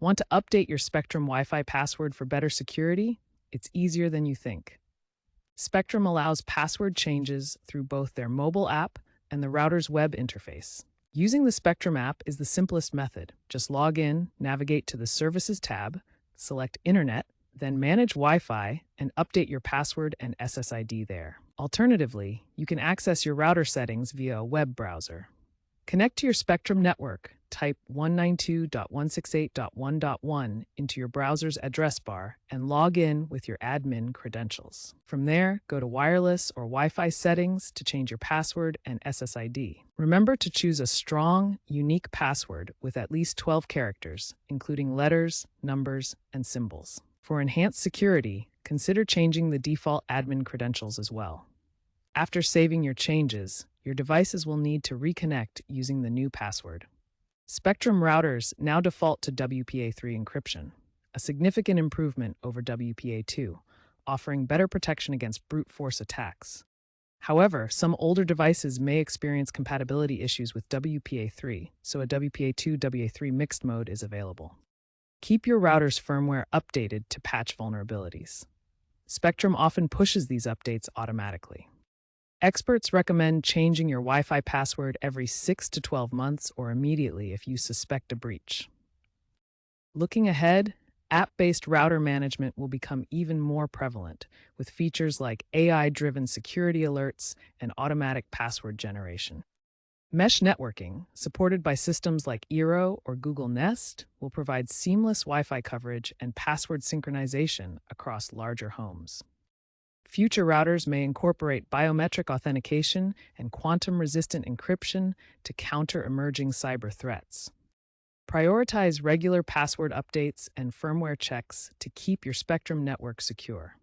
Want to update your Spectrum Wi-Fi password for better security? It's easier than you think. Spectrum allows password changes through both their mobile app and the router's web interface. Using the Spectrum app is the simplest method. Just log in, navigate to the Services tab, select Internet, then Manage Wi-Fi, and update your password and SSID there. Alternatively, you can access your router settings via a web browser. Connect to your Spectrum network. Type 192.168.1.1 into your browser's address bar and log in with your admin credentials. From there, go to Wireless or Wi-Fi settings to change your password and SSID. Remember to choose a strong, unique password with at least 12 characters, including letters, numbers, and symbols. For enhanced security, consider changing the default admin credentials as well. After saving your changes, your devices will need to reconnect using the new password. Spectrum routers now default to WPA3 encryption, a significant improvement over WPA2, offering better protection against brute force attacks. However, some older devices may experience compatibility issues with WPA3, so a WPA2 WPA3 mixed mode is available. Keep your router's firmware updated to patch vulnerabilities. Spectrum often pushes these updates automatically. Experts recommend changing your Wi-Fi password every 6 to 12 months or immediately if you suspect a breach. Looking ahead, app-based router management will become even more prevalent, with features like AI-driven security alerts and automatic password generation. Mesh networking, supported by systems like Eero or Google Nest, will provide seamless Wi-Fi coverage and password synchronization across larger homes. Future routers may incorporate biometric authentication and quantum-resistant encryption to counter emerging cyber threats. Prioritize regular password updates and firmware checks to keep your Spectrum network secure.